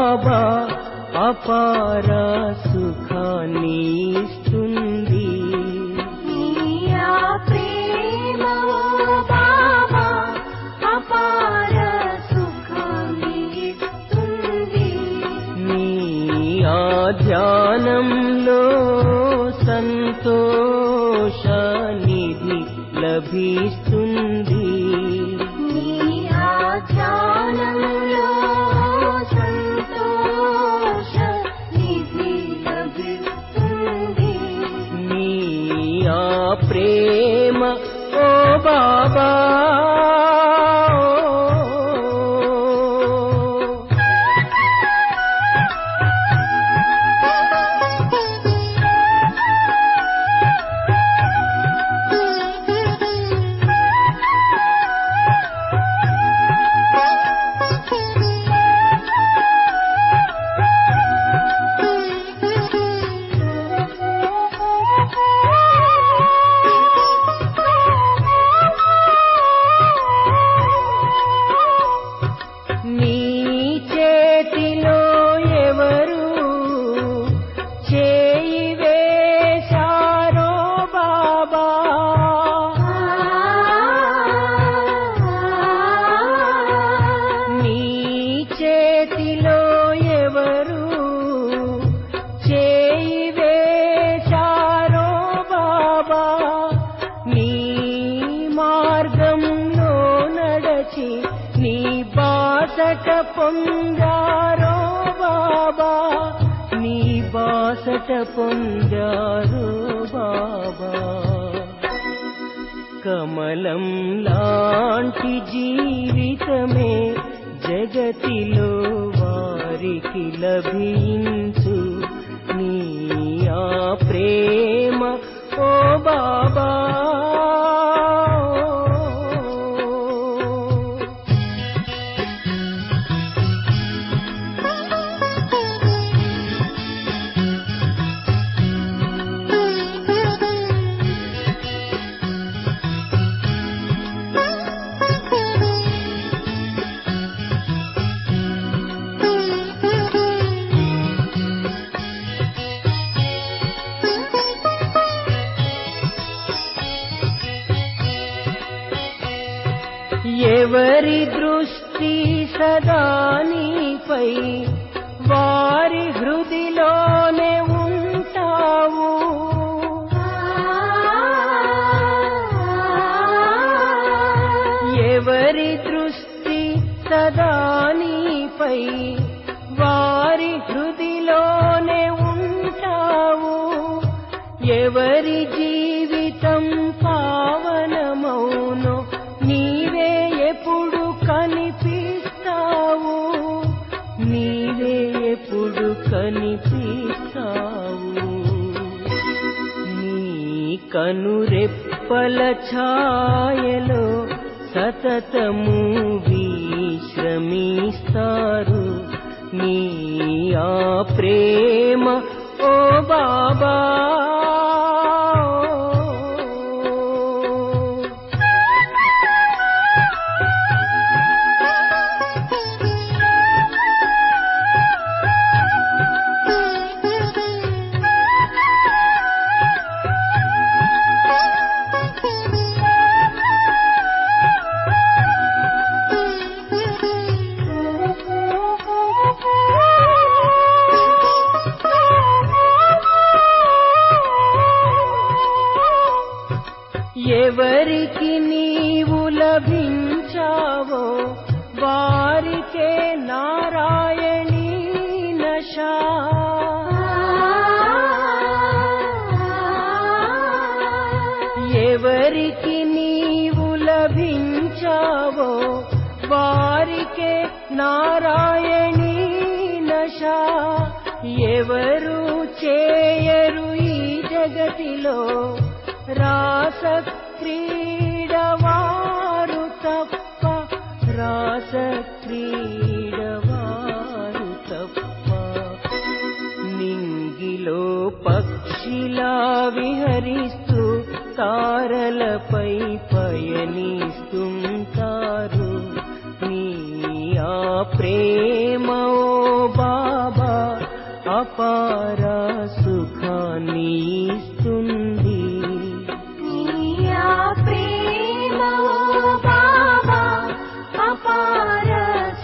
బాబా అపార సుఖాన్ని ఇస్తుంది. నీ ఆ ప్రేమ ఓ బాబా అపార సుఖాన్ని ఇస్తుంది. నీ ఆ ధ్యానంలో సంతోష నిధి లభిస్తుంది. నీ ఆ ధ్యానంలో సంతోష నిధి లభిస్తుంది. నీ ఆ ప్రేమ ఓ బాబా నీ చేతిలో ఎవరు చేయి వేశారో బాబా, నీ చేతిలో ఎవరు చేయి వేశారో బాబా, నీ మార్గంలో నడచి నీ బాసట పొందారో బాబా, నీ బాసట పొందారో బాబా. కమలం లాంటి జీవితమే జగతిలో వారికి లభించు. నీ ఆ ప్రేమ ఓ బాబా ఎవరి దృష్టి సదా నీపై వారి హృదిలోనే ఉంటావు. ఎవరి దృష్టి సదా నీపై వారి హృదిలోనే ఉంటావు. ఎవరి జీవితం పావనమౌనో నీవే ఎప్పుడు కనిపిస్తావు, నీవే ఎప్పుడు కనిపిస్తావు. నీ కనురెప్పల ఛాయలో సతతము విశ్రమిస్తారు. నీ ఆ ప్రేమ ఓ బాబా ఎవరికి నీవు లభించావో వారికే నారాయణీ నశా. ఎవరికి నీవు లభించావో వారికే నారాయణీ నశా. ఎవరు చేయరు ఈ జగతిలో రాస క్రీడవారు తప్ప, రాస క్రీడవారు తప్ప. నింగిలో పక్షిలా విహరిస్తూ తారలపై పయనిస్తుంటారు. నీ ఆ ప్రేమ ఓ బా అపార సుఖాన్ని ఇస్తుంది. నీ ఆ ప్రేమ ఓ బాబా అపార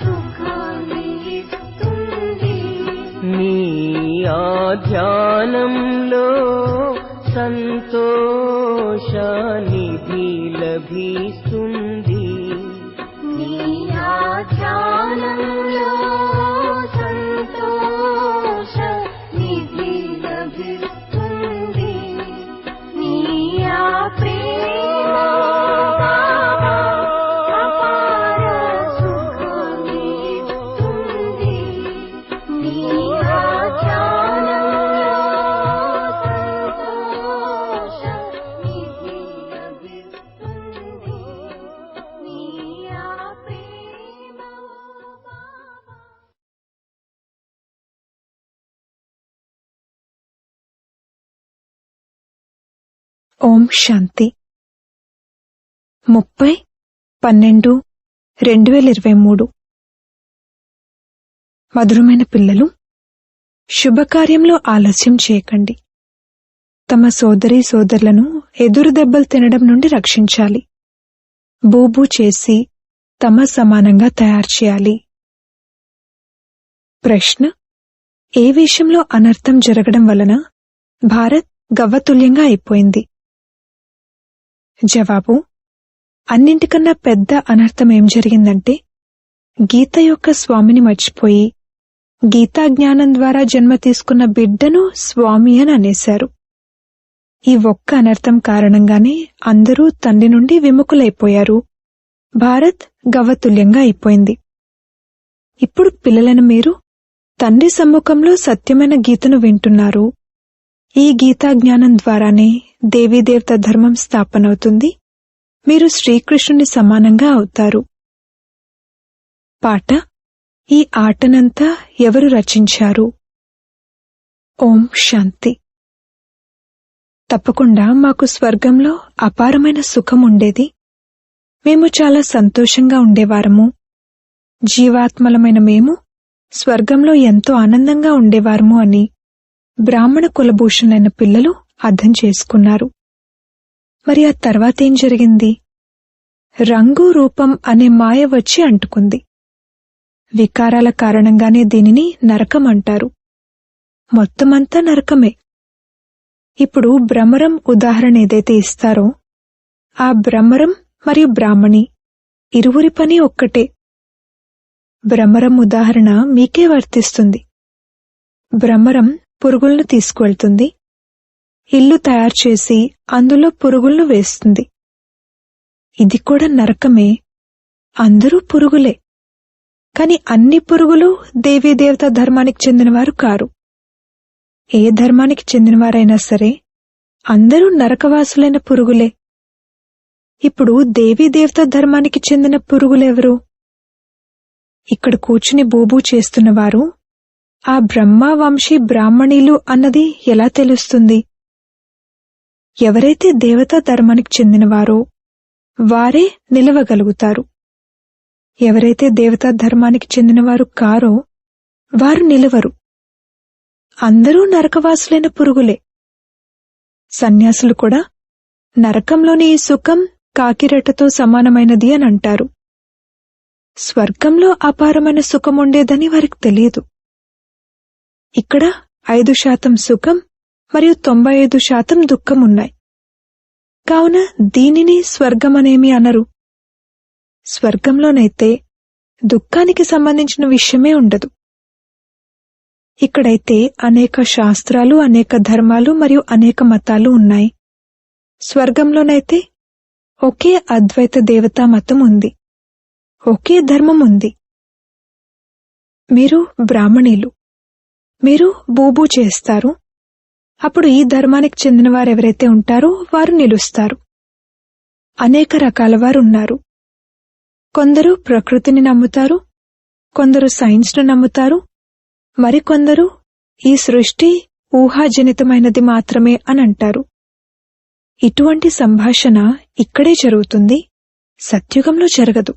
సుఖాన్ని ఇస్తుంది. నీ ఆ ధ్యానంలో సంతోషానిధి లభిస్తుంది. నీ ఆ ధ్యానంలో సంతోష నిధి లభిస్తుంది. నీ ఆ ప్రేమ బాబా అపార సుఖాన్ని ఇస్తుంది. నీ ఆ ధ్యానంలో సంతోష నిధి లభిస్తుంది. నీ ఆ ప్రేమ బాబా. ఓం శాంతి 30/12/2023. మధురమైన పిల్లలు, శుభకార్యంలో ఆలస్యం చేయకండి. తమ సోదరీ సోదరులను ఎదురు దెబ్బలు తినడం నుండి రక్షించాలి. బూబూ చేసి తమ సమానంగా తయారు చేయాలి. ప్రశ్న: ఏ విషయంలో అనర్థం జరగడం వలన భారత్ గవ్వతుల్యంగా అయిపోయింది? జవాబు: అన్నింటికన్నా పెద్ద అనర్థం ఏం జరిగిందంటే గీత యొక్క స్వామిని మర్చిపోయి గీతా జ్ఞానం ద్వారా జన్మ తీసుకున్న బిడ్డను స్వామి అని అనేశారు. ఈ ఒక్క అనర్థం కారణంగానే అందరూ తండ్రి నుండి విముఖులైపోయారు. భారత్ గవ్వతుల్యంగా అయిపోయింది. ఇప్పుడు పిల్లలను మీరు తండ్రి సమ్ముఖంలో సత్యమైన గీతను వింటున్నారు. ఈ గీతా జ్ఞానం ద్వారానే దేవీదేవత ధర్మం స్థాపనవుతుంది. మీరు శ్రీకృష్ణుని సమానంగా అవుతారు. పాట: ఈ ఆటనంతా ఎవరు రచించారు? ఓం శాంతి. తప్పకుండా మాకు స్వర్గంలో అపారమైన సుఖం ఉండేది. మేము చాలా సంతోషంగా ఉండేవారము. జీవాత్మలమైన మేము స్వర్గంలో ఎంతో ఆనందంగా ఉండేవారము అని బ్రాహ్మణ కులభూషణులైన పిల్లలు అర్థం చేసుకున్నారు. మరి ఆ తర్వాతేం జరిగింది? రంగు రూపం అనే మాయ వచ్చి అంటుకుంది. వికారాల కారణంగానే దీనిని నరకం అంటారు. మొత్తమంతా నరకమే. ఇప్పుడు భ్రమరం ఉదాహరణ ఏదైతే ఇస్తారో ఆ భ్రమరం మరియు బ్రాహ్మణి ఇరువురి పని ఒక్కటే. భ్రమరం ఉదాహరణ మీకే వర్తిస్తుంది. భ్రమరం పురుగులను తీసుకువెళ్తుంది. ఇల్లు తయారు చేసి అందులో పురుగులను వేస్తుంది. ఇది కూడా నరకమే. అందరూ పురుగులే. కాని అన్ని పురుగులు దేవీదేవత ధర్మానికి చెందినవారు కారు. ఏ ధర్మానికి చెందినవారైనా సరే అందరూ నరకవాసులైన పురుగులే. ఇప్పుడు దేవీదేవత ధర్మానికి చెందిన పురుగులెవరు? ఇక్కడ కూర్చుని బూబూ చేస్తున్నవారు ఆ బ్రహ్మవంశీ బ్రాహ్మణీలు అన్నది ఎలా తెలుస్తుంది? ఎవరైతే దేవతా ధర్మానికి చెందినవారో వారే నిలవగలుగుతారు. ఎవరైతే దేవతా ధర్మానికి చెందినవారు కారో వారు నిలవరు. అందరూ నరకవాసులైన పురుగులే. సన్యాసులు కూడా నరకంలోని ఈ సుఖం కాకిరెట్టతో సమానమైనది అని అంటారు. స్వర్గంలో అపారమైన సుఖముండేదని వారికి తెలియదు. ఇక్కడ 5% సుఖం మరియు 95% దుఃఖం ఉన్నాయి. కావున దీనిని స్వర్గమనేమి అనరు. స్వర్గంలోనైతే దుఃఖానికి సంబంధించిన విషయమే ఉండదు. ఇక్కడైతే అనేక శాస్త్రాలు, అనేక ధర్మాలు మరియు అనేక మతాలు ఉన్నాయి. స్వర్గంలోనైతే ఒకే అద్వైత దేవతా మతం ఉంది. ఒకే ధర్మం ఉంది. మీరు బ్రాహ్మణీలు. మీరు బూబూ చేస్తారు. అప్పుడు ఈ ధర్మానికి చెందిన వారెవరైతే ఉంటారో వారు నిలుస్తారు. అనేక రకాల వారు ఉన్నారు. కొందరు ప్రకృతిని నమ్ముతారు, కొందరు సైన్స్ను నమ్ముతారు, మరికొందరు ఈ సృష్టి ఊహాజనితమైనది మాత్రమే అని అంటారు. ఇటువంటి సంభాషణ ఇక్కడే జరుగుతుంది, సత్యుగంలో జరగదు.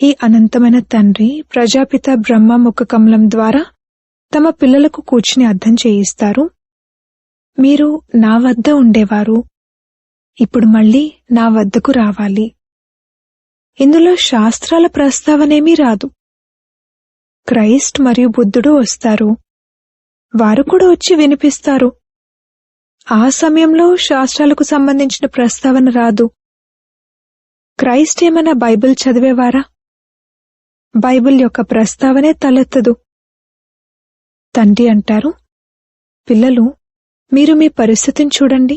ఈ అనంతమైన తండ్రి ప్రజాపిత బ్రహ్మ ముఖ కమలం ద్వారా తమ పిల్లలకు కూర్చుని అర్థం చేయిస్తారు. మీరు నా వద్ద ఉండేవారు, ఇప్పుడు మళ్ళీ నా వద్దకు రావాలి. ఇందులో శాస్త్రాల ప్రస్తావనేమీ రాదు. క్రైస్ట్ మరియు బుద్ధుడు వస్తారు, వారు కూడా వచ్చి వినిపిస్తారు. ఆ సమయంలో శాస్త్రాలకు సంబంధించిన ప్రస్తావన రాదు. క్రైస్ట్ ఏమైనా బైబిల్ చదివేవారా? బైబిల్ యొక్క ప్రస్తావనే తలెత్తదు. తండ్రి అంటారు, పిల్లలు, మీరు మీ పరిస్థితిని చూడండి.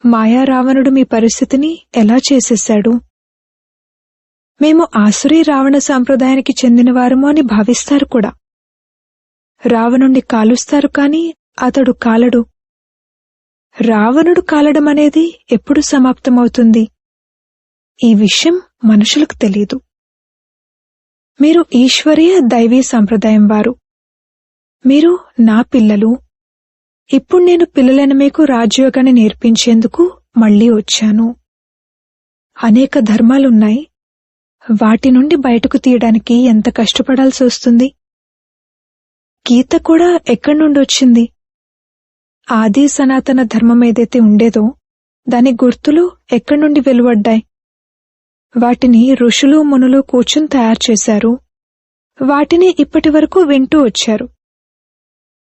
మాయా రావణుడు మీ పరిస్థితిని ఎలా చేసేశాడు. మేము ఆసురీ రావణ సాంప్రదాయానికి చెందినవారము అని భావిస్తారు కూడా. రావణుణ్ణి కాలుస్తారు కాని అతడు కాలడు. రావణుడు కాలడం అనేది ఎప్పుడు సమాప్తమవుతుంది? ఈ విషయం మనుషులకు తెలీదు. మీరు ఈశ్వరీయ దైవీ సంప్రదాయం వారు. మీరు నా పిల్లలు. ఇప్పుడు నేను పిల్లలైన మీకు రాజయోగాన్ని నేర్పించేందుకు మళ్లీ వచ్చాను. అనేక ధర్మాలున్నాయి. వాటి నుండి బయటకు తీయడానికి ఎంత కష్టపడాల్సి వస్తుంది. గీత కూడా ఎక్కడి నుండి వచ్చింది? ఆది సనాతన ధర్మం ఏదైతే ఉండేదో దాని గుర్తులు ఎక్కడి నుండి వెలువడ్డాయి? వాటిని ఋషులు మునులు కూర్చుని తయారు చేశారు. వాటిని ఇప్పటి వరకు వింటూ వచ్చారు.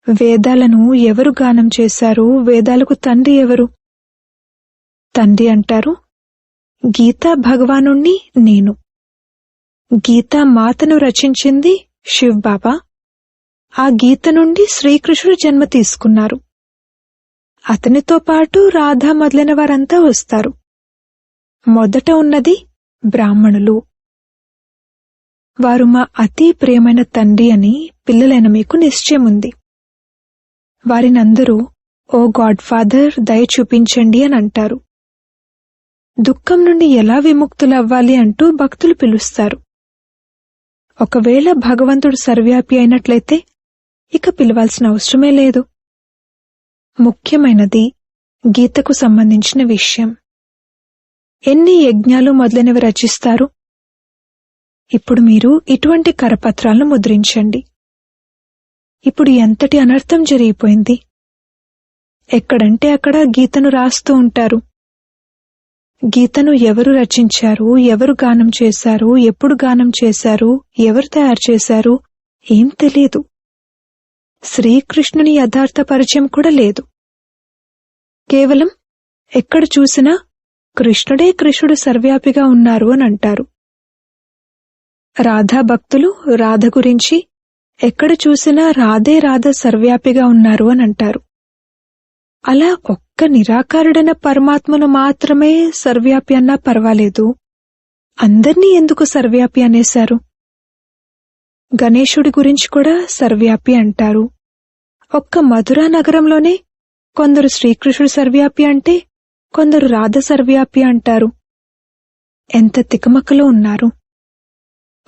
వేదాలను ఎవరు గానం చేశారు? వేదాలకు తండ్రి ఎవరు? తండ్రి అంటారు, గీతా భగవానుణ్ణి నేను. గీతా మాతను రచించింది శివ్ బాబా. ఆ గీత నుండి శ్రీకృష్ణుడు జన్మ తీసుకున్నారు. అతనితో పాటు రాధా మొదలైన వారంతా వస్తారు. మొదట ఉన్నది బ్రాహ్మణులు. వారు మా అతి ప్రియమైన తండ్రి అని పిల్లలైన మీకు నిశ్చయముంది. వారినందరూ ఓ గాడ్ ఫాదర్ దయ చూపించండి అని అంటారు. దుఃఖం నుండి ఎలా విముక్తులవ్వాలి అంటూ భక్తులు పిలుస్తారు. ఒకవేళ భగవంతుడు సర్వ్యాపి అయినట్లయితే ఇక పిలవాల్సిన అవసరమే లేదు. ముఖ్యమైనది గీతకు సంబంధించిన విషయం. ఎన్ని యజ్ఞాలు మొదలైనవి రచిస్తారు? ఇప్పుడు మీరు ఇటువంటి కరపత్రాలను ముద్రించండి. ఇప్పుడు ఎంతటి అనర్థం జరిగిపోయింది. ఎక్కడంటే అక్కడ గీతను రాస్తూ ఉంటారు. గీతను ఎవరు రచించారు, ఎవరు గానం చేశారు, ఎప్పుడు గానం చేశారు, ఎవరు తయారు చేశారు ఏం తెలియదు. శ్రీకృష్ణుని యథార్థ పరిచయం కూడా లేదు. కేవలం ఎక్కడ చూసినా కృష్ణుడే కృష్ణుడు సర్వ్యాపిగా ఉన్నారు అని అంటారు. రాధా భక్తులు రాధ గురించి ఎక్కడ చూసినా రాధే రాధ సర్వ్యాపిగా ఉన్నారు అని అంటారు. అలా ఒక్క నిరాకారుడైన పరమాత్మను మాత్రమే సర్వ్యాపి అన్నా పర్వాలేదు, అందర్నీ ఎందుకు సర్వ్యాపి అనేశారు? గణేశుడి గురించి కూడా సర్వ్యాపి అంటారు. ఒక్క మధురా నగరంలోనే కొందరు శ్రీకృష్ణుడు సర్వ్యాపి అంటే కొందరు రాధ సర్వ్యాపి అంటారు. ఎంత తికమకలో ఉన్నారు.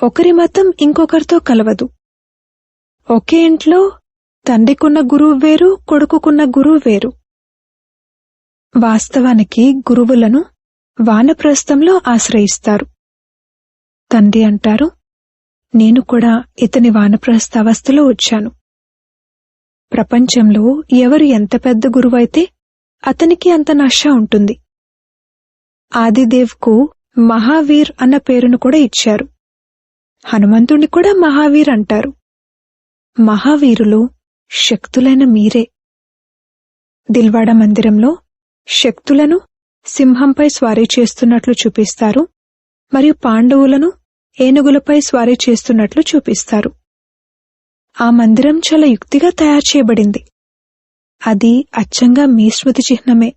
ఒకరి మతం ఇంకొకరితో కలవదు. ఒకే ఇంట్లో తండ్రికున్న గురువు వేరు, కొడుకుకున్న గురువు వేరు. వాస్తవానికి గురువులను వానప్రస్థంలో ఆశ్రయిస్తారు. తండ్రి అంటారు, నేను కూడా ఇతని వానప్రస్థావస్థలో వచ్చాను. ప్రపంచంలో ఎవరు ఎంత పెద్ద గురువైతే అతనికి అంత నష ఉంటుంది. ఆదిదేవ్కు మహావీర్ అన్న పేరును కూడా ఇచ్చారు. హనుమంతుణ్ణి కూడా మహావీర్ అంటారు. మహావీరులు శక్తులైన మీరే. దిల్వాడ మందిరంలో శక్తులను సింహంపై స్వారీ చేస్తున్నట్లు చూపిస్తారు, మరియు పాండవులను ఏనుగులపై స్వారీ చేస్తున్నట్లు చూపిస్తారు. ఆ మందిరం చాలా యుక్తిగా తయారు చేయబడింది. అది అచ్చంగా మీ స్మృతి చిహ్నమే.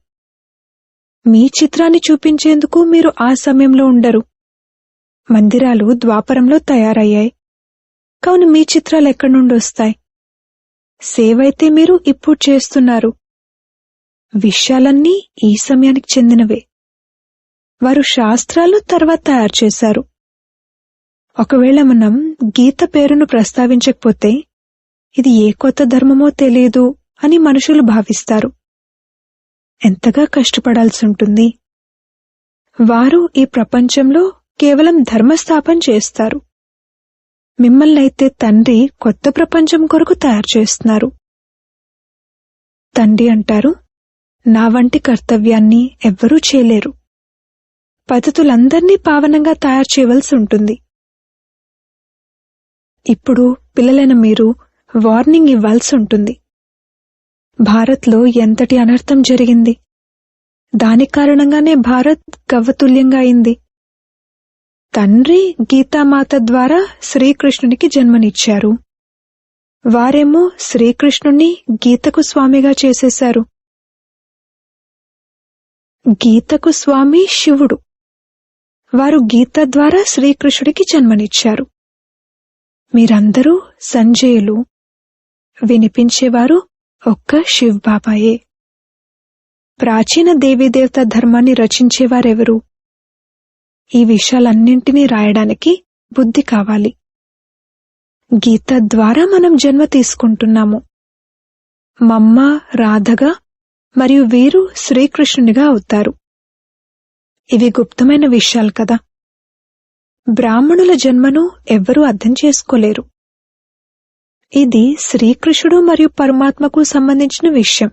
మీ చిత్రాన్ని చూపించేందుకు మీరు ఆ సమయంలో ఉండరు. మందిరాలు ద్వాపరంలో తయారయ్యాయి, కావున మీ చిత్రాలు ఎక్కడి నుండి వస్తాయి? సేవైతే మీరు ఇప్పుడు చేస్తున్నారు. విషయాలన్నీ ఈ సమయానికి చెందినవే. వారు శాస్త్రాలు తర్వాత తయారు చేశారు. ఒకవేళ మనం గీత పేరును ప్రస్తావించకపోతే ఇది ఏ కొత్త ధర్మమో తెలియదు అని మనుషులు భావిస్తారు. ఎంతగా కష్టపడాల్సి ఉంటుంది. వారు ఈ ప్రపంచంలో కేవలం ధర్మస్థాపన చేస్తారు. మిమ్మల్నైతే తండ్రి కొత్త ప్రపంచం కొరకు తయారు చేస్తున్నారు. తండ్రి అంటారు, నా వంటి కర్తవ్యాన్ని ఎవ్వరూ చేయలేరు. పతితులందర్నీ పావనంగా తయారు చేయవలసి ఉంటుంది. ఇప్పుడు పిల్లలైన మీరు వార్నింగ్ ఇవ్వాల్సి ఉంటుంది. భారత్లో ఎంతటి అనర్థం జరిగింది. దాని కారణంగానే భారత్ గవ్వతుల్యంగా అయింది. తండ్రి గీతామాత ద్వారా శ్రీకృష్ణునికి జన్మనిచ్చారు. వారేమో శ్రీకృష్ణుణ్ణి గీతకు స్వామిగా చేసేశారు. గీతకు స్వామి శివుడు. వారు గీత ద్వారా శ్రీకృష్ణుడికి జన్మనిచ్చారు. మీరందరూ సంజయులు. వినిపించేవారు ఒక్క శివబాబాయే. ప్రాచీన దేవీదేవత ధర్మాన్ని రచించేవారెవరు? ఈ విషయాలన్నింటినీ రాయడానికి బుద్ధి కావాలి. గీత ద్వారా మనం జన్మ తీసుకుంటున్నాము. మమ్మ రాధగా మరియు వీరు శ్రీకృష్ణునిగా అవుతారు. ఇవి గుప్తమైన విషయాలు కదా. బ్రాహ్మణుల జన్మను ఎవ్వరూ అర్థం చేసుకోలేరు. ఇది శ్రీకృష్ణుడు మరియు పరమాత్మకు సంబంధించిన విషయం.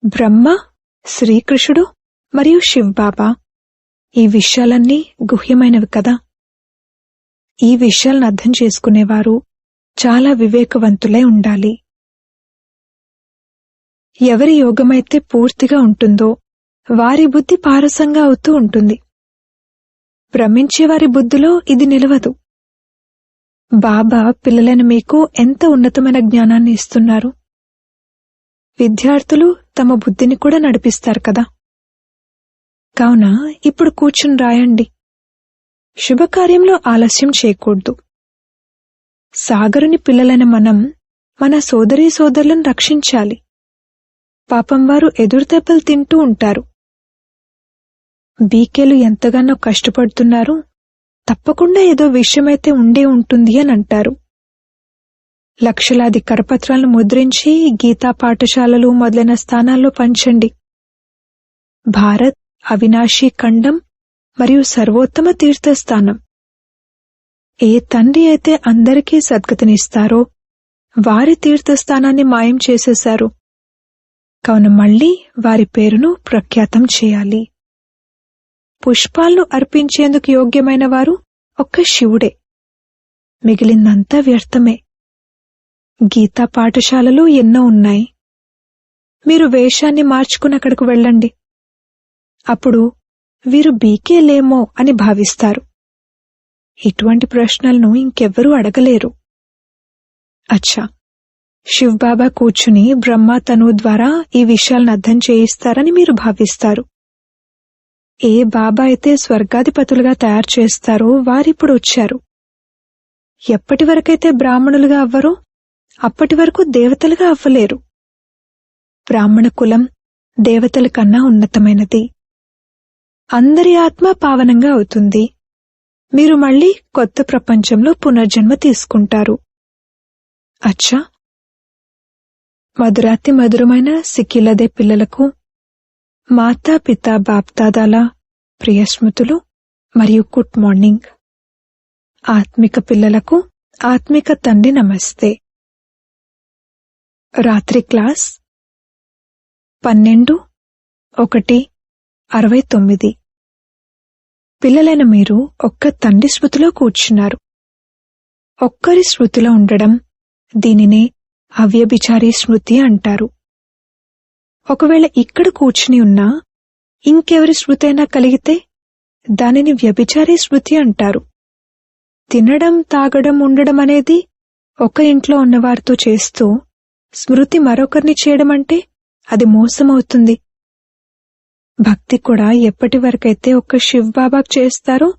బ్రహ్మ, శ్రీకృష్ణుడు మరియు శివబాబా, ఈ విషయాలన్నీ గుహ్యమైనవి కదా. ఈ విషయాలను అర్థం చేసుకునేవారు చాలా వివేకవంతులై ఉండాలి. ఎవరి యోగమైతే పూర్తిగా ఉంటుందో వారి బుద్ధి పారసంగా అవుతూ ఉంటుంది. భ్రమించేవారి బుద్ధిలో ఇది నిలవదు. బాబా పిల్లలైన మీకు ఎంత ఉన్నతమైన జ్ఞానాన్ని ఇస్తున్నారు. విద్యార్థులు తమ బుద్ధిని కూడా నడిపిస్తారు కదా. కావున ఇప్పుడు కూర్చుని రాయండి. శుభకార్యంలో ఆలస్యం చేయకూడదు. సాగరుని పిల్లలైన మనం మన సోదరీ సోదరులను రక్షించాలి. పాపం వారు ఎదురుదెబ్బలు తింటూ ఉంటారు. బీకేలు ఎంతగానో కష్టపడుతున్నారు. తప్పకుండా ఏదో విషయమైతే ఉండే ఉంటుంది అని అంటారు. లక్షలాది కరపత్రాలను ముద్రించి గీతా పాఠశాలలు మొదలైన స్థానాల్లో పంచండి. భారత్ అవినాశీ ఖండం మరియు సర్వోత్తమ తీర్థస్థానం. ఏ తండ్రి అయితే అందరికీ సద్గతినిస్తారో వారి తీర్థస్థానాన్ని మాయం చేసేశారు. కావున మళ్లీ వారి పేరును ప్రఖ్యాతం చేయాలి. పుష్పాలను అర్పించేందుకు యోగ్యమైన వారు ఒక్క శివుడే. మిగిలిందంతా వ్యర్థమే. గీతా పాఠశాలలు ఎన్నో ఉన్నాయి. మీరు వేషాన్ని మార్చుకుని అక్కడికి వెళ్ళండి. అప్పుడు వీరు బీకేలేమో అని భావిస్తారు. ఇటువంటి ప్రశ్నలను ఇంకెవ్వరూ అడగలేరు. అచ్చా, శివబాబా కూర్చుని బ్రహ్మ తను ద్వారా ఈ విషయాలను అర్థం చేయిస్తారని మీరు భావిస్తారు. ఏ బాబా అయితే స్వర్గాధిపతులుగా తయారు చేస్తారో వారిప్పుడు వచ్చారు. ఎప్పటి వరకైతే బ్రాహ్మణులుగా అవ్వరో అప్పటి వరకు దేవతలుగా అవ్వలేరు. బ్రాహ్మణ కులం దేవతల కన్నా ఉన్నతమైనది. అందరి ఆత్మ పావనంగా అవుతుంది. మీరు మళ్లీ కొత్త ప్రపంచంలో పునర్జన్మ తీసుకుంటారు. అచ్చా, మధురాతి మధురమైన సిక్కిలదే పిల్లలకు మాతా పితా బాప్దాదాల ప్రియస్మృతులు మరియు గుడ్ మార్నింగ్. ఆత్మిక పిల్లలకు ఆత్మిక తండ్రి నమస్తే. రాత్రి క్లాస్ 12/1/69. పిల్లలైన మీరు ఒక్క తండ్రి స్మృతిలో కూర్చున్నారు. ఒక్కరి స్మృతిలో ఉండడం దీనినే అవ్యభిచారీ స్మృతి అంటారు. ఒకవేళ ఇక్కడ కూర్చుని ఉన్నా ఇంకెవరి స్మృతి అయినా కలిగితే దానిని వ్యభిచారీ స్మృతి అంటారు. తినడం, తాగడం, ఉండడం అనేది ఒక ఇంట్లో ఉన్నవారితో చేస్తూ స్మృతి మరొకరిని చేయడం అంటే అది మోసమవుతుంది. భక్తి కూడా ఎప్పటి వరకైతే ఒక్క శివబాబాకు చేస్తారో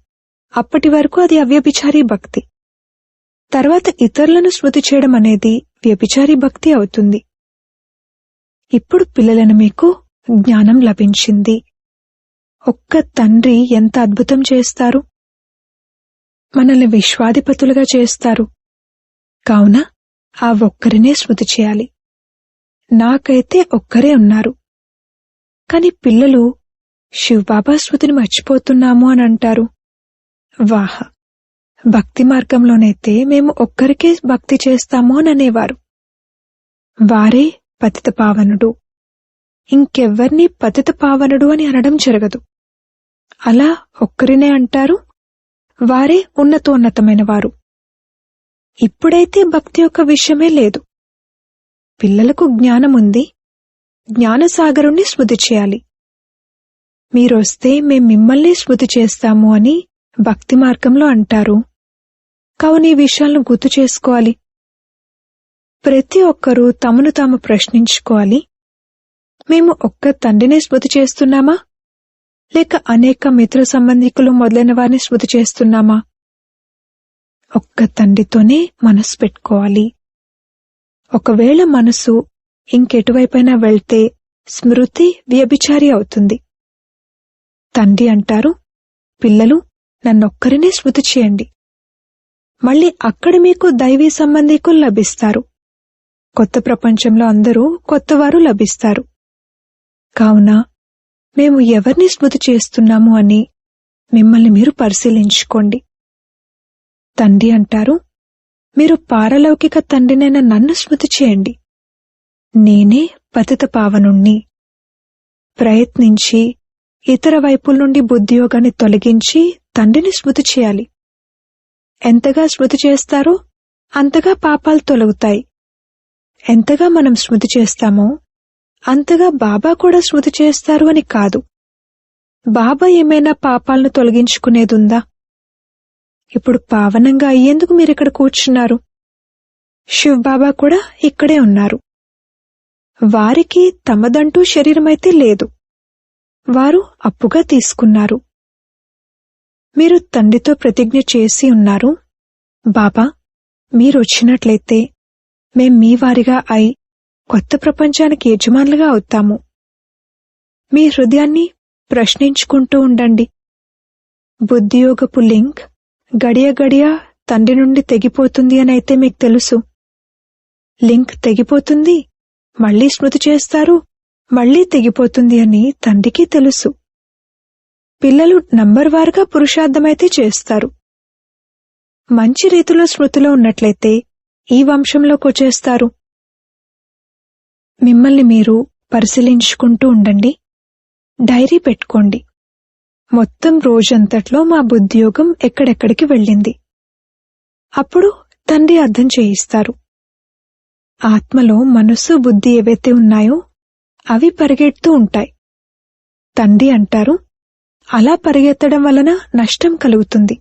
అప్పటి వరకు అది అవ్యభిచారీ భక్తి. తర్వాత ఇతరులను స్మృతి చేయడం అనేది వ్యభిచారీ భక్తి అవుతుంది. ఇప్పుడు పిల్లలను మీకు జ్ఞానం లభించింది. ఒక్క తండ్రి ఎంత అద్భుతం చేస్తారు. మనల్ని విశ్వాధిపతులుగా చేస్తారు. కావున ఆ ఒక్కరినే స్మృతి చేయాలి. నాకైతే ఒక్కరే ఉన్నారు. కాని పిల్లలు శివబాబా స్మృతిని మర్చిపోతున్నాము అని అంటారు. వాహ, భక్తి మార్గంలోనైతే మేము ఒక్కరికే భక్తి చేస్తాము అని అనేవారు. వారే పతిత పావనుడు, ఇంకెవ్వర్నీ పతిత పావనుడు అని అనడం జరగదు. అలా ఒక్కరినే అంటారు, వారే ఉన్నతోన్నతమైన వారు. ఇప్పుడైతే భక్తి యొక్క విషయమే లేదు. పిల్లలకు జ్ఞానముంది, జ్ఞానసాగరుణ్ణి స్మృతి చేయాలి. మీరొస్తే మేం మిమ్మల్ని స్మృతి చేస్తాము అని భక్తి మార్గంలో అంటారు. కావున ఈ విషయాలను గుర్తు చేసుకోవాలి. ప్రతి ఒక్కరూ తమను తాము ప్రశ్నించుకోవాలి, మేము ఒక్క తండ్రినే స్మృతి చేస్తున్నామా, లేక అనేక మిత్ర సంబంధికులు మొదలైన వారిని స్మృతి చేస్తున్నామా? ఒక్క తండ్రితోనే మనసు పెట్టుకోవాలి. ఒకవేళ మనసు ఇంకెటువైపైనా వెళ్తే స్మృతి వ్యభిచారి అవుతుంది. తండ్రి అంటారు, పిల్లలు నన్నొక్కరినే స్మృతి చేయండి. మళ్ళీ అక్కడ మీకు దైవీ సంబంధికులు లభిస్తారు. కొత్త ప్రపంచంలో అందరూ కొత్తవారు లభిస్తారు. కావున మేము ఎవరిని స్మృతి చేస్తున్నాము అని మిమ్మల్ని మీరు పరిశీలించుకోండి. తండ్రి అంటారు, మీరు పారలౌకిక తండ్రినైన నన్ను స్మృతి చేయండి. నేనే పతిత పావనుణ్ణి. ప్రయత్నించి ఇతర వైపుల నుండి బుద్ధియోగాన్ని తొలగించి తండ్రిని స్మృతి చేయాలి. ఎంతగా స్మృతి చేస్తారో అంతగా పాపాలు తొలగుతాయి. ఎంతగా మనం స్మృతి చేస్తామో అంతగా బాబా కూడా స్మృతి చేస్తారు అని కాదు. బాబా ఏమైనా పాపాలను తొలగించుకునేదుందా? ఇప్పుడు పావనంగా అయ్యేందుకు మీరిక్కడ కూర్చున్నారు. శివ్ బాబా కూడా ఇక్కడే ఉన్నారు. వారికి తమదంటూ శరీరమైతే లేదు. వారు అప్పుగా తీసుకున్నారు. మీరు తండ్రితో ప్రతిజ్ఞ చేసి ఉన్నారు, బాబా మీరొచ్చినట్లయితే మేం మీ వారిగా అయి కొత్త ప్రపంచానికి యజమానులుగా అవుతాము. మీ హృదయాన్ని ప్రశ్నించుకుంటూ ఉండండి. బుద్ధియోగపు లింక్ గడియ గడియ తండ్రి నుండి తెగిపోతుంది అని అయితే మీకు తెలుసు. లింక్ తెగిపోతుంది, మళ్లీ స్మృతి చేస్తారు, మళ్లీ తెగిపోతుంది అని తండ్రికి తెలుసు. పిల్లలు నంబర్ వారుగా పురుషార్థమైతే చేస్తారు. మంచి రీతిలో స్మృతిలో ఉన్నట్లయితే ఈ వంశంలోకొచ్చేస్తారు. మిమ్మల్ని మీరు పరిశీలించుకుంటూ ఉండండి. డైరీ పెట్టుకోండి. మొత్తం రోజంతట్లో మా బుద్ధియోగం ఎక్కడెక్కడికి వెళ్ళింది. అప్పుడు తండ్రి అర్థం చేయిస్తారు. ఆత్మలో మనస్సు బుద్ధి ఏవైతే ఉన్నాయో అవి పరిగెడుతూ ఉంటాయి. తండ్రి అంటారు, అలా పరిగెత్తడం వలన నష్టం కలుగుతుంది.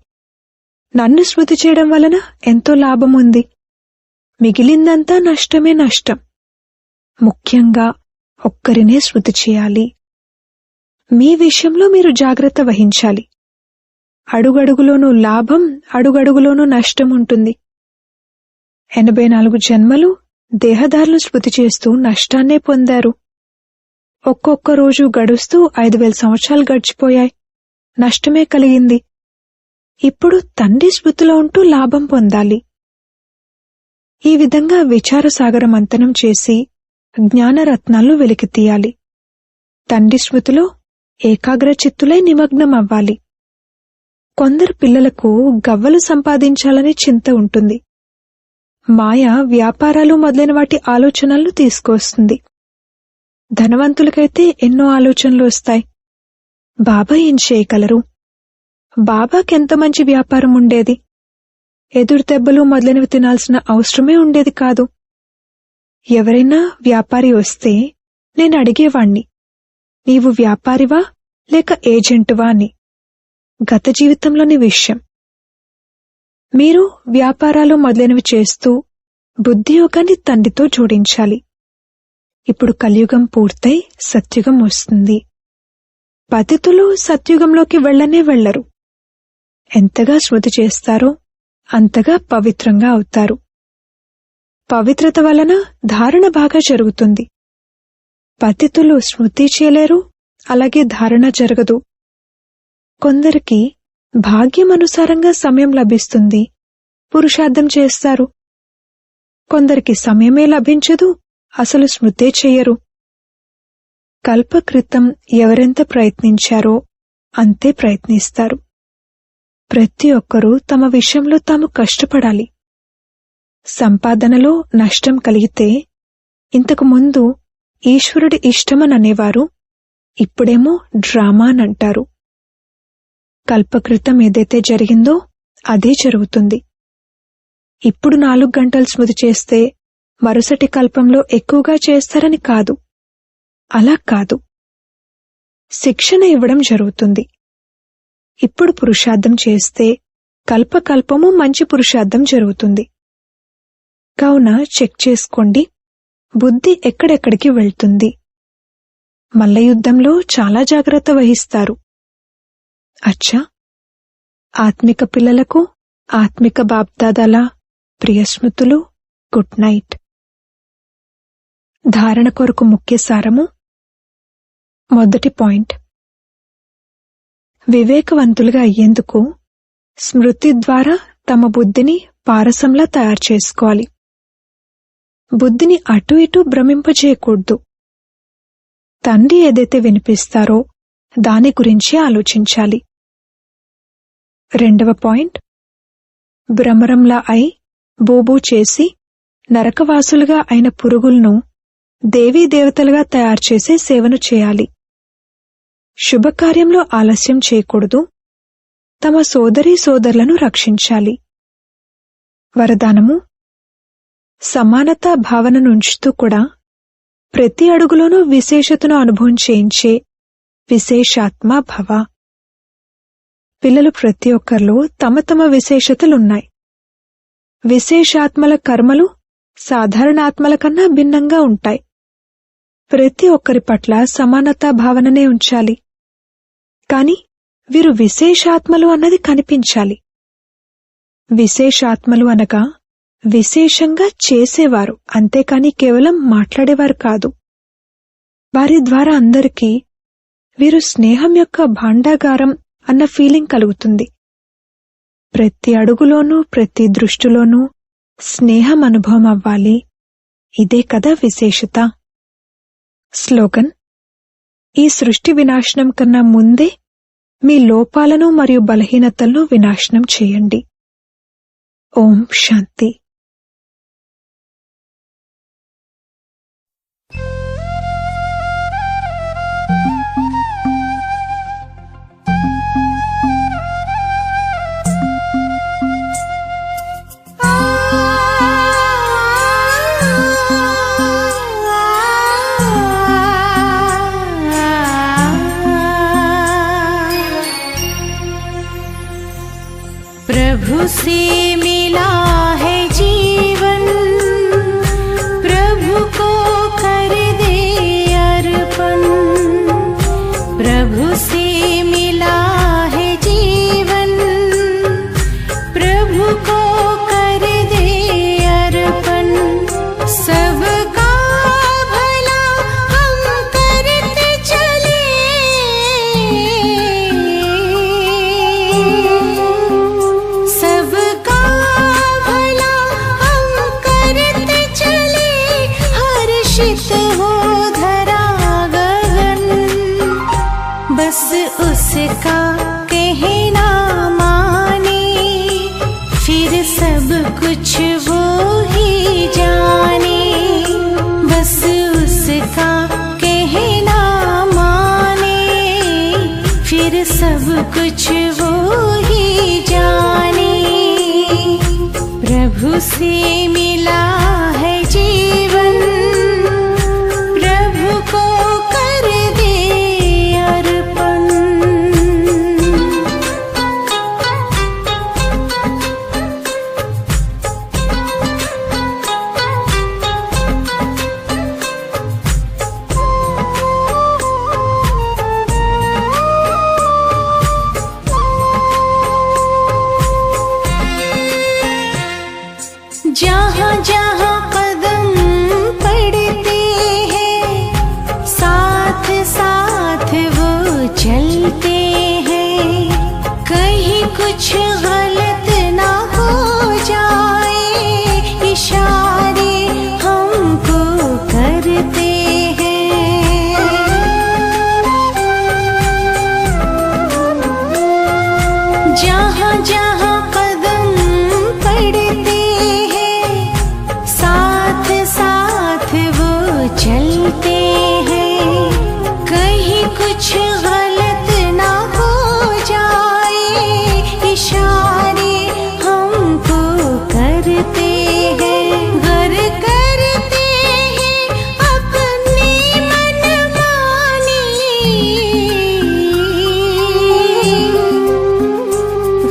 నన్ను స్మృతి చేయడం వలన ఎంతో లాభముంది. మిగిలిందంతా నష్టమే నష్టం. ముఖ్యంగా ఒక్కరినే స్మృతి చేయాలి. మీ విషయంలో మీరు జాగ్రత్త వహించాలి. అడుగడుగులోనూ లాభం, అడుగడుగులోనూ నష్టం ఉంటుంది. 84 జన్మలు దేహదారులు స్మృతి చేస్తూ నష్టాన్నే పొందారు. ఒక్కొక్క రోజు గడుస్తూ 5000 సంవత్సరాలు గడిచిపోయాయి. నష్టమే కలిగింది. ఇప్పుడు తండ్రి స్మృతిలో ఉంటూ లాభం పొందాలి. ఈ విధంగా విచారసాగర మంతనం చేసి జ్ఞానరత్నాలను వెలికితీయాలి. తండ్రి స్మృతిలో ఏకాగ్రచిత్తులై నిమగ్నం అవ్వాలి. కొందరు పిల్లలకు గవ్వలు సంపాదించాలనే చింత ఉంటుంది. మాయ వ్యాపారాలు మొదలైన వాటి ఆలోచనలను తీసుకొస్తుంది. ధనవంతులకైతే ఎన్నో ఆలోచనలు వస్తాయి. బాబా ఏం చేయగలరు? బాబాకెంత మంచి వ్యాపారం ఉండేది. ఎదురు దెబ్బలు మొదలైనవి తినాల్సిన అవసరమే ఉండేది కాదు. ఎవరైనా వ్యాపారి వస్తే నేను అడిగేవాణ్ణి, నీవు వ్యాపారివా లేక ఏజెంటువా అని. గత జీవితంలోని విషయం. మీరు వ్యాపారాలు మొదలైనవి చేస్తూ బుద్ధియోగాన్ని తండ్రితో జోడించాలి. ఇప్పుడు కలియుగం పూర్తయి సత్యుగం వస్తుంది. పతితులు సత్యుగంలోకి వెళ్లనే వెళ్లరు. ఎంతగా స్మృతి చేస్తారో అంతగా పవిత్రంగా అవుతారు. పవిత్రత వలన ధారణ బాగా జరుగుతుంది. పతితులు స్మృతి చేయలేరు, అలాగే ధారణ జరగదు. కొందరికి భాగ్యమనుసారంగా సమయం లభిస్తుంది, పురుషార్థం చేస్తారు. కొందరికి సమయమే లభించదు, అసలు స్మృతే చెయ్యరు. కల్పకృతం ఎవరెంత ప్రయత్నించారో అంతే ప్రయత్నిస్తారు. ప్రతి ఒక్కరూ తమ విషయంలో తాము కష్టపడాలి. సంపాదనలో నష్టం కలిగితే ఇంతకు ముందు ఈశ్వరుడి ఇష్టమననేవారు, ఇప్పుడేమో డ్రామా అనంటారు. కల్పకృతం ఏదైతే జరిగిందో అదే జరుగుతుంది. ఇప్పుడు 4 గంటలు స్మృతి చేస్తే మరుసటి కల్పంలో ఎక్కువగా చేస్తారని కాదు. అలా కాదు, శిక్షణ ఇవ్వడం జరుగుతుంది. ఇప్పుడు పురుషార్థం చేస్తే కల్పకల్పము మంచి పురుషార్థం జరుగుతుంది. కావున చెక్ చేసుకోండి, బుద్ధి ఎక్కడెక్కడికి వెళ్తుంది. మల్లయుద్ధంలో చాలా జాగ్రత్త వహిస్తారు. అచ్చా, ఆత్మిక పిల్లలకు ఆత్మిక బాప్దాదాల ప్రియస్మృతులు. Good night. ధారణ కొరకు ముఖ్య సారము. మొదటి పాయింట్, వివేకవంతులుగా అయ్యేందుకు స్మృతి ద్వారా తమ బుద్ధిని పారసంలా తయారు చేసుకోవాలి. బుద్ధిని అటు ఇటు భ్రమింపజేయకూడదు. తండ్రి ఏదైతే వినిపిస్తారో దాని గురించి ఆలోచించాలి. రెండవ పాయింట్, భ్రమరంలా అయి బోబూ చేసి నరకవాసులుగా అయిన పురుగులను దేవీ దేవతలుగా తయారు చేసే సేవను చేయాలి. శుభకార్యంలో ఆలస్యం చేయకూడదు. తమ సోదరీ సోదరులను రక్షించాలి. వరదానము, సమానతా భావననుంచుతూ కూడా ప్రతి అడుగులోనూ విశేషతను అనుభవం చేయించే విశేషాత్మ భవ. పిల్లలు ప్రతి ఒక్కరిలో తమ తమ విశేషతలున్నాయి. విశేషాత్మల కర్మలు సాధారణాత్మల కన్నా భిన్నంగా ఉంటాయి. ప్రతి ఒక్కరి పట్ల సమానతా భావననే ఉంచాలి. కాని వీరు విశేషాత్మలు అన్నది కనిపించాలి. విశేషాత్మలు అనగా విశేషంగా చేసేవారు, అంతేకాని కేవలం మాట్లాడేవారు కాదు. వారి ద్వారా అందరికీ వీరు స్నేహం యొక్క భాండాగారం అన్న ఫీలింగ్ కలుగుతుంది. ప్రతి అడుగులోనూ ప్రతి దృష్టిలోనూ స్నేహం అనుభవం అవ్వాలి. ఇదే కదా విశేషత. స్లోగన్, ఈ సృష్టి వినాశనం కన్నా ముందే మీ లోపాలను మరియు బలహీనతలను వినాశనం చేయండి. ఓం శాంతి. प्रभु से मिला है जीवन, प्रभु को कर दे अर्पण। प्रभु से मिला है जीवन, प्रभु को कर दे अर्पण। सबका भला हम करते चले, सबका भला हम करते चले। हर्षित हो धरा गगन, बस उसका कहना माने, फिर सब कुछ वो ही जाने। बस उसका कहना माने, फिर सब कुछ वो ही जाने। प्रभु से मिला है जीवन, प्रभु को कर दे अर्पण। जहाँ जहाँ कदम पड़ते हैं, साथ साथ वो चलते हैं। कहीं कुछ गलत ना हो जाए, इशारे हमको करते हैं। जहाँ चलते हैं, कहीं कुछ गलत ना हो जाए, इशारे हमको करते हैं, गर करते हैं अपनी मनमानी,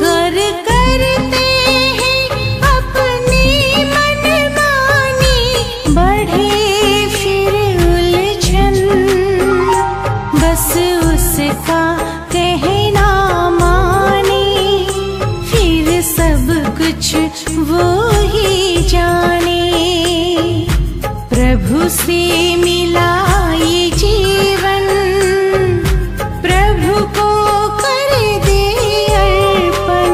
गर करते हैं अपनी मनमानी, बढ़े फिर उलझन, बस उसका कहना माने, फिर सब कुछ वो ही जाने। प्रभु से मिला ये जीवन, प्रभु को कर दे अर्पण।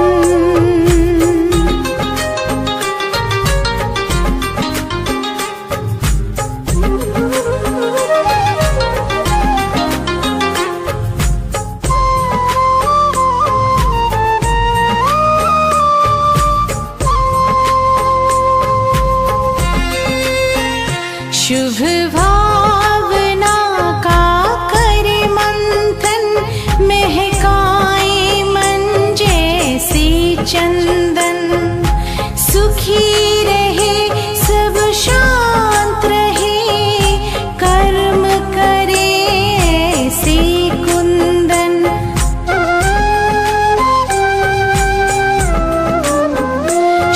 शुभ भावना का कर मंथन, महकाए मन जैसे चंदन, सुखी रहे सब शांत रहे, कर्म करे ऐसे कुंदन।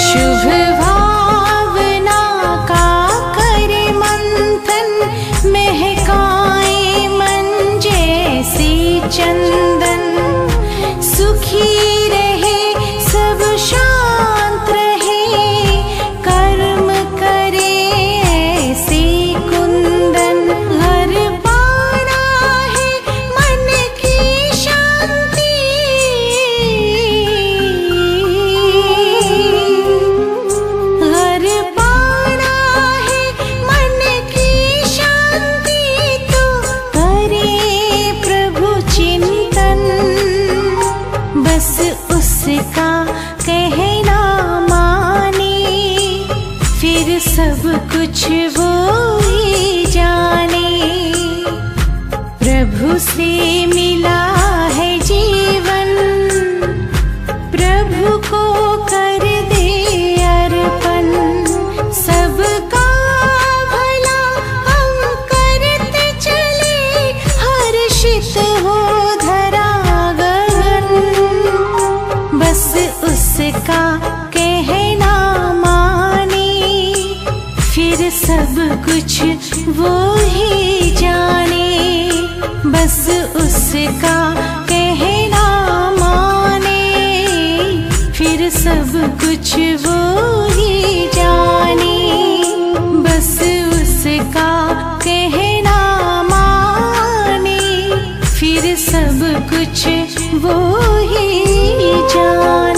शुभ भावना का कर मंथन, महकाए मन जैसे चंदन, सुखी रहे सब शांत रहे, कर्म करे ऐसे कुंदन। घर पाना है मन की शांति, घर पाना है मन की शांति, तो करे प्रभु चिंतन, बस उसका कहना माने, फिर सब कुछ वो ही जाने। प्रभु से मिला है जीवन, प्रभु को कर दे अर्पण। सबका भला हम करते चले, हर्षित हो धरा गगन, बस उसका कहना माने, फिर सब कुछ वो ही जाने। बस उसका कहना माने, फिर सब कुछ वो ही जाने। बस उसका कहना माने, फिर सब कुछ वो ही जाने।